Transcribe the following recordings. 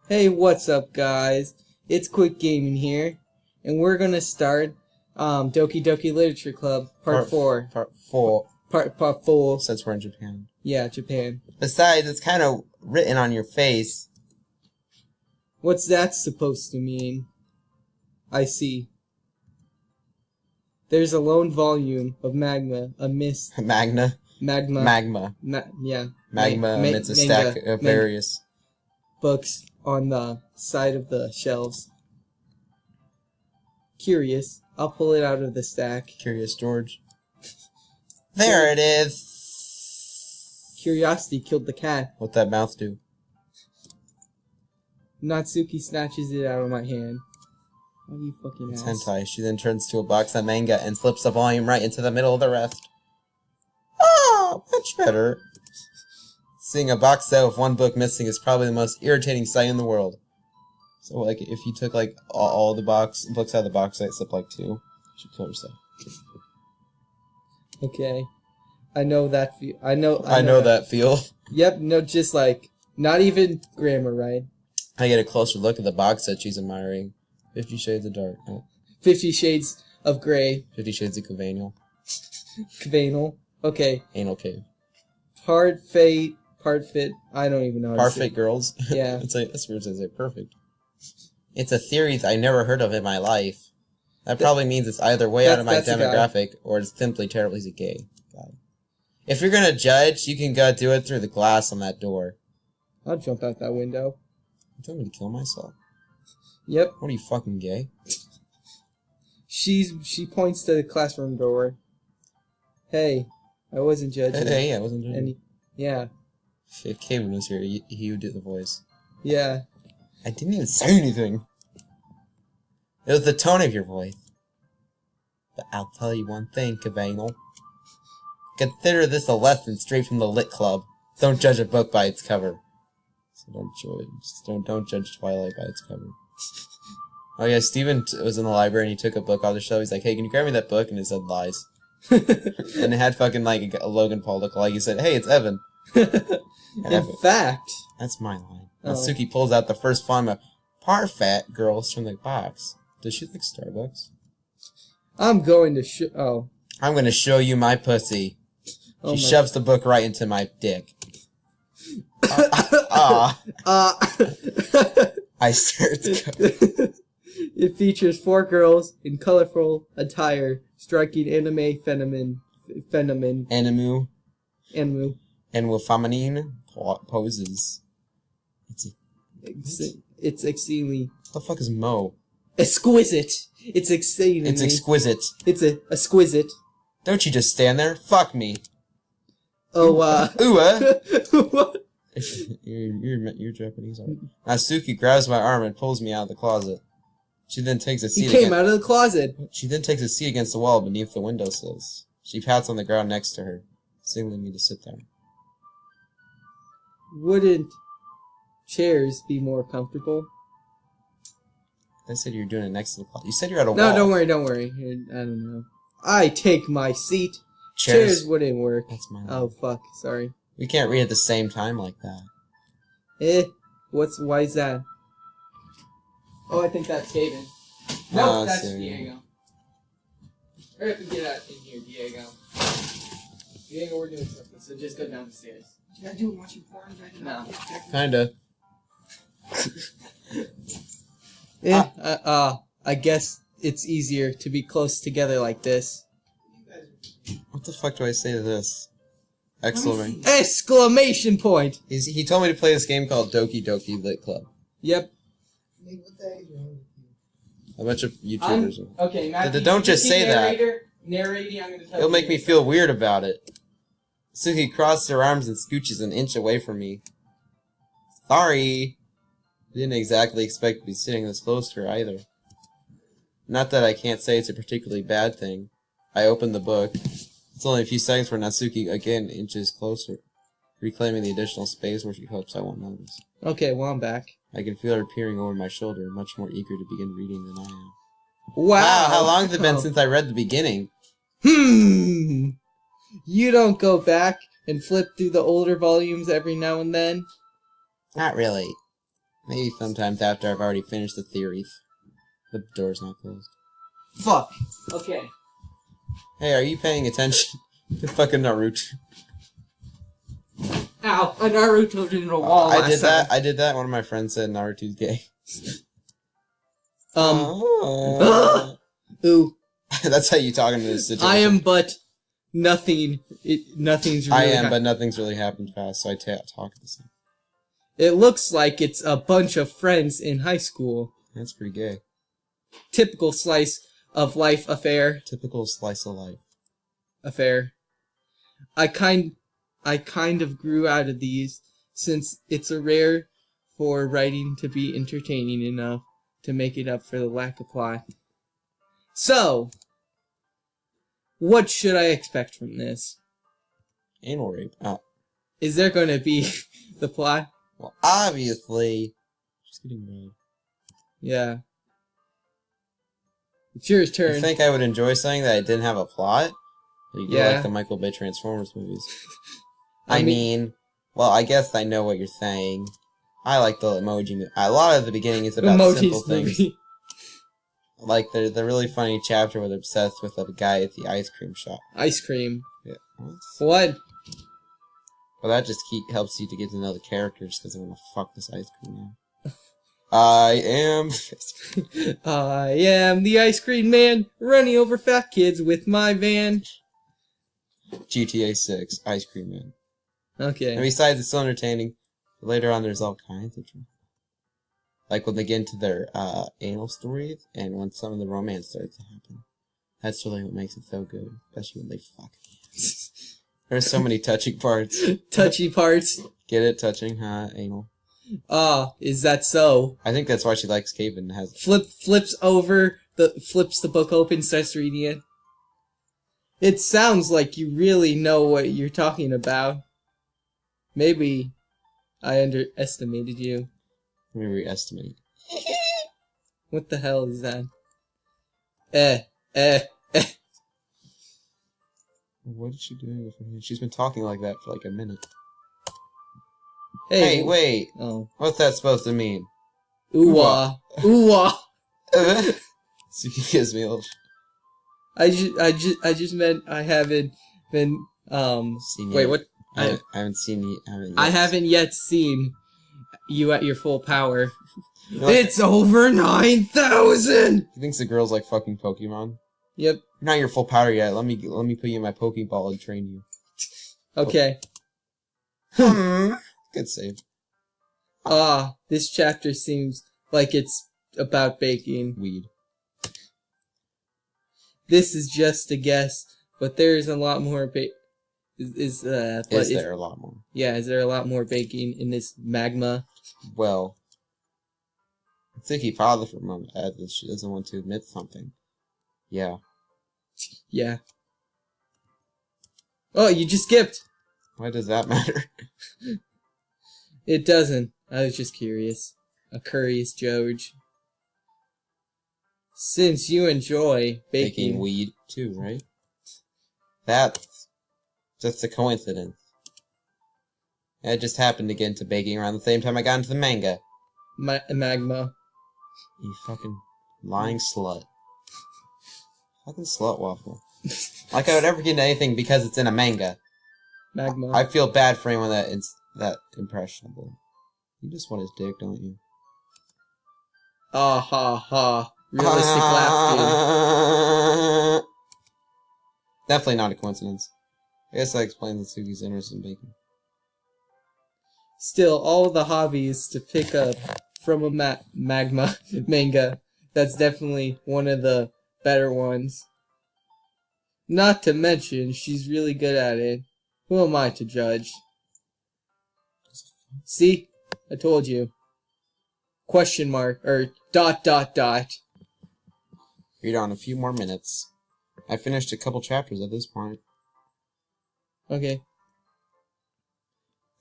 Hey, what's up, guys? It's Quick Gaming here, and we're gonna start Doki Doki Literature Club Part 4. Part 4. Part 4. Since we're in Japan. Yeah, Japan. Besides, it's kind of written on your face. What's that supposed to mean? I see. There's a lone volume of magma, a mist. Magma. Yeah. Magma amidst a stack of various books on the side of the shelves. Curious. I'll pull it out of the stack. Curious George. There it is. Curiosity killed the cat. What'd that mouth do? Natsuki snatches it out of my hand. How do you fucking It's ass? hentai. She then turns to a box of manga and flips the volume right into the middle of the rest. Oh, much better. Seeing a box set with one book missing is probably the most irritating sight in the world. So, like, if you took, like, all the books out of the box set, except, like, 2, you should kill yourself. Okay. I know that feel. I know that feel. Yep, no, just like, not even grammar, right? I get a closer look at the box set she's admiring. 50 Shades of Dark. Oh. 50 Shades of Grey. 50 Shades of Kavanal. Kavanal. Okay. Anal Cave. Part Fit. I don't even know how to say Perfect Girls. Yeah. That's weird to say perfect. It's a theory that I never heard of in my life. That probably means it's either way out of my demographic or it's simply terribly gay. God. If you're gonna judge, you can go do it through the glass on that door. I'll jump out that window. You telling me to kill myself? Yep. What are you, fucking gay? She points to the classroom door. Hey, I wasn't judging. Hey, I wasn't judging. Yeah. If Kevin was here, he would do the voice. Yeah. I didn't even say anything. It was the tone of your voice. But I'll tell you one thing, Kavanal. Consider this a lesson straight from the Lit Club. Don't judge a book by its cover. So don't judge Twilight by its cover. Oh yeah, Steven was in the library and he took a book off the shelf. He's like, hey, can you grab me that book? And it said Lies. And it had fucking like a Logan Paul look like. He said, hey, it's Evan. In fact. That's my line. Oh. Natsuki pulls out the first volume of Parfait Girls from the box. Does she like Starbucks? I'm going to I'm going to show you my pussy. She shoves the book right into my dick. I stare at the It features 4 girls in colorful attire, striking anime phenomenon. Animu. Animu. And with feminine poses. It's exceedingly... What the fuck is Mo? Exquisite. It's exceedingly... It's exquisite. It's exquisite. Don't you just stand there? Fuck me. Oh, What? You're Japanese. Natsuki grabs my arm and pulls me out of the closet. She then takes a seat. He came out of the closet. She then takes a seat against the wall beneath the windowsills. She pats on the ground next to her, signaling me to sit there. Wouldn't chairs be more comfortable? I said you were doing it next to the closet. You said you're at a wall. No, don't worry. I don't know. I take my seat. Chairs wouldn't work. That's my line. Oh, fuck. Sorry. We can't read at the same time like that. Why is that? Oh, I think that's Kaden. No, that's Diego. Hurry up and get out in here, Diego. Diego, we're doing something, so just go down the stairs. Did I do watching porn? No. Kinda. I guess it's easier to be close together like this. What the fuck do I say to this? Exclamation point! He told me to play this game called Doki Doki Lit Club. Yep. A bunch of YouTubers. Okay, Matthew, don't just say that. Narrating, I'm going to tell you. It'll make me feel weird about it. Suki crosses her arms and scooches an inch away from me. Sorry. Didn't exactly expect to be sitting this close to her either. Not that I can't say it's a particularly bad thing. I opened the book. It's only a few seconds where Natsuki again inches closer, reclaiming the additional space where she hopes I won't notice. Okay, well, I'm back. I can feel her peering over my shoulder, much more eager to begin reading than I am. Wow! How long has it been since I read the beginning? You don't go back and flip through the older volumes every now and then? Not really. Maybe sometimes after I've already finished the theories. The door's not closed. Fuck. Okay. Hey, are you paying attention to fucking Naruto? Ow! A Naruto in a wall. I did that. One of my friends said Naruto's gay. Ooh. That's how you talk in this situation. I am, but nothing. Nothing's really. I am, but nothing's really happened fast, so I talk the same. It looks like it's a bunch of friends in high school. That's pretty gay. Typical slice of life affair. Typical slice of life. Affair. I kind of grew out of these since it's a rare for writing to be entertaining enough to make it up for the lack of plot. So, what should I expect from this? Anal rape. Oh. Is there going to be the plot? Well, obviously. Just getting mad. Yeah. It's your turn. I think I would enjoy something that didn't have a plot. You do Yeah. like the Michael Bay Transformers movies. I mean, well, I guess I know what you're saying. I like the emoji movie. A lot of the beginning is about simple things. Movie. Like the really funny chapter where they're obsessed with a guy at the ice cream shop. Ice cream. Yeah. What? Well, that just helps you to get to know the characters because they want to fuck this ice cream man. I am the ice cream man, running over fat kids with my van. GTA 6, Ice Cream Man. Okay. And besides, it's so entertaining. Later on, there's all kinds of drama. Like when they get into their anal stories, and when some of the romance starts to happen. That's really what makes it so good, especially when they fuck. There's so many touching parts. Touchy parts. Get it? Touching, huh? Anal. Is that so? I think that's why she likes Caven. Flips the book open, starts reading it. It sounds like you really know what you're talking about. Maybe I underestimated you. Let me re-estimate. What the hell is that? What is she doing with her hand? She's been talking like that for like a minute. Hey, wait. Oh. What's that supposed to mean? Ooh-wah. Ooh-wah. So he gives me a little... I just meant I haven't been, seen wait, you. what? I haven't seen you. I haven't yet seen you at your full power. Like, it's over 9,000! he thinks the girl's like fucking Pokemon. Yep. You're not your full power yet. Let me put you in my Pokeball and train you. Okay. Good save. This chapter seems like it's about baking. Weed. This is just a guess, but there is a lot more is there a lot more? Yeah, is there a lot more baking in this magma? Well, I think he probably for a moment added that she doesn't want to admit something. Yeah. Yeah. Oh, you just skipped! Why does that matter? It doesn't. I was just curious. A curious George. Since you enjoy baking weed too, right? That's just a coincidence. I just happened to get into baking around the same time I got into the manga. Magma. You fucking lying slut. Fucking slut waffle. Like I would ever get into anything because it's in a manga. Magma. I feel bad for anyone that is that impressionable. You just want his dick, don't you? Ah ha ha. Realistic laugh, dude. Definitely not a coincidence. I guess that explains the Sugi's interest in baking. Still, all the hobbies to pick up from a magma manga. That's definitely one of the better ones. Not to mention, she's really good at it. Who am I to judge? See? I told you. Question mark, or ... Read on a few more minutes. I finished a couple chapters at this point. Okay.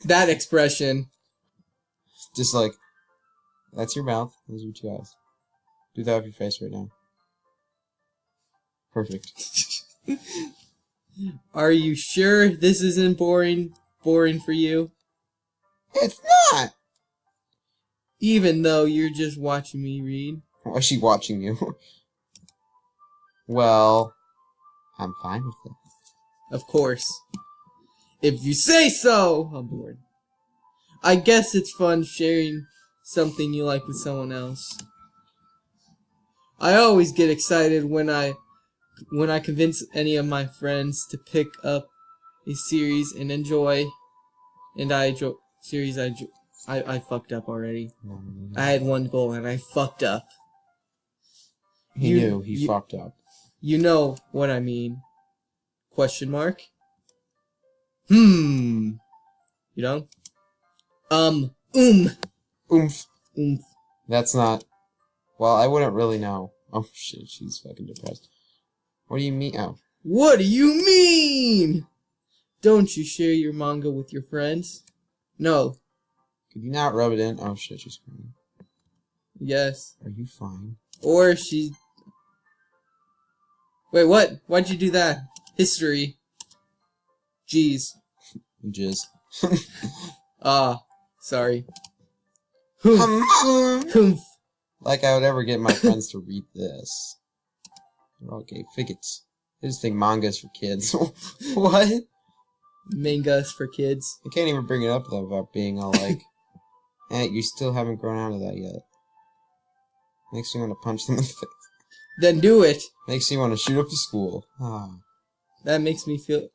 That expression. Just like, that's your mouth, those are your two eyes. Do that with your face right now. Perfect. Are you sure this isn't boring for you? It's not! Even though you're just watching me read. Why is she watching you? Well, I'm fine with it. Of course. If you say so! I'm bored. I guess it's fun sharing something you like with someone else. I always get excited when I convince any of my friends to pick up a series and enjoy. And I fucked up already. I had one goal and I fucked up. He knew he fucked up. You know what I mean. Question mark? You know? Oomph. Oomph. That's not... Well, I wouldn't really know. Oh, shit, she's fucking depressed. What do you mean? Oh. What do you mean? Don't you share your manga with your friends? No. Could you not rub it in? Oh, shit, she's crying. Yes. Are you fine? Or she... Wait, what? Why'd you do that? History. Jeez. Jizz. Sorry. Humph. Like I would ever get my friends to read this. Okay, figures. I just think manga's for kids. What? Manga's for kids. I can't even bring it up though about being all like, you still haven't grown out of that yet. Makes me want to punch them in the face. Then do it. Makes me want to shoot up the school. That makes me feel...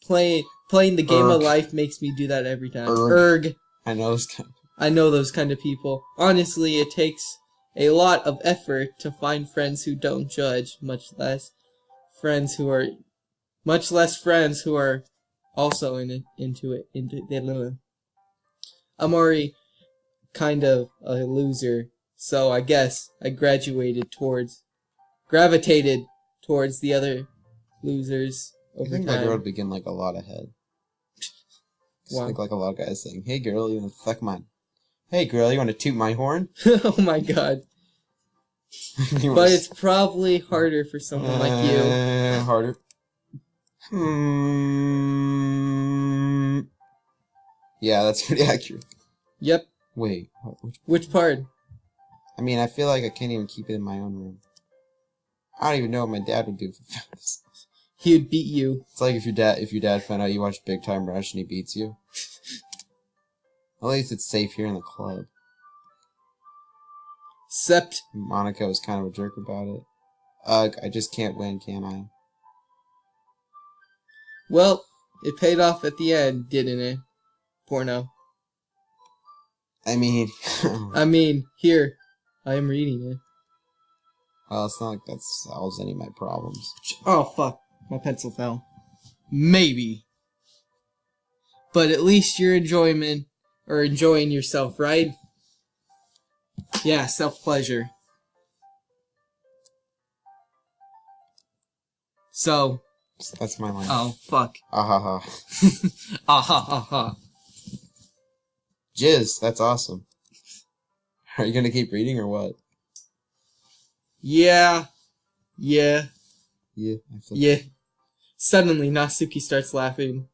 Playing the game of life makes me do that every time. Erg. I know those kind of... I know those kind of people. Honestly, it takes a lot of effort to find friends who don't judge, much less friends who are also into it. I'm already kind of a loser, so I guess I gravitated towards the other losers over time. I think my girl would begin like a lot ahead. Wow. Like a lot of guys saying, "Hey girl, you wanna fuck mine? Hey girl, you wanna toot my horn?" Oh my god. But it's probably harder for someone like you. Harder. Yeah, that's pretty accurate. Yep. Wait. Which part? I mean, I feel like I can't even keep it in my own room. I don't even know what my dad would do for this. He would beat you. It's like if your dad found out you watch Big Time Rush and he beats you. At least it's safe here in the club. Except Monica was kind of a jerk about it. I just can't win, can I? Well, it paid off at the end, didn't it? Porno. I mean... here. I am reading it. Well, it's not like that solves any of my problems. Oh, fuck. My pencil fell. Maybe. But at least you're enjoying yourself, right? Yeah, self-pleasure. So... That's my line. Oh, fuck. Ahaha. Ahaha. Jizz, that's awesome. Are you gonna keep reading or what? Yeah. Yeah. Yeah. Suddenly, Natsuki starts laughing.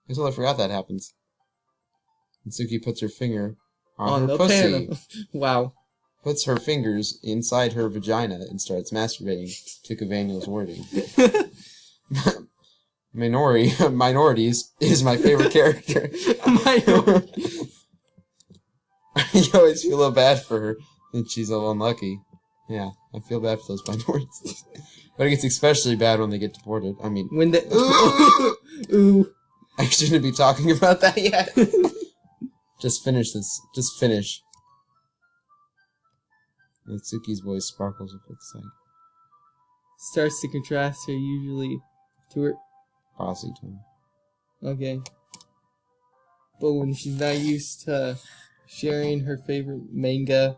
I totally forgot that happens. Natsuki puts her finger on her the pussy. panel. Wow. Puts her fingers inside her vagina and starts masturbating to Kavanal's wording. Minorities is my favorite character. You always feel a little bad for her that she's all unlucky. Yeah, I feel bad for those minorities. But it gets especially bad when they get deported. I mean... When they... Ooh. I shouldn't be talking about that yet. Just finish this. Just finish. Natsuki's voice sparkles with excitement. Starts to contrast her usually to her... Bossy tone. Okay. But when she's not used to sharing her favorite manga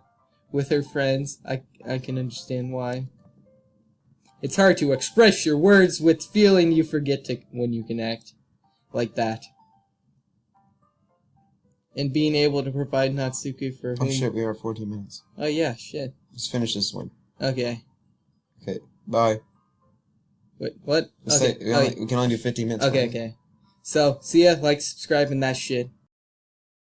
with her friends, I can understand why. It's hard to express your words with feeling you forget to when you can act like that. And being able to provide Natsuki for Oh shit, we are 14 minutes. Oh yeah, shit. Let's finish this one. Okay. Okay, bye. Wait, what? Okay. We can only do 15 minutes. Okay, okay. So, see ya, like, subscribe, and that shit.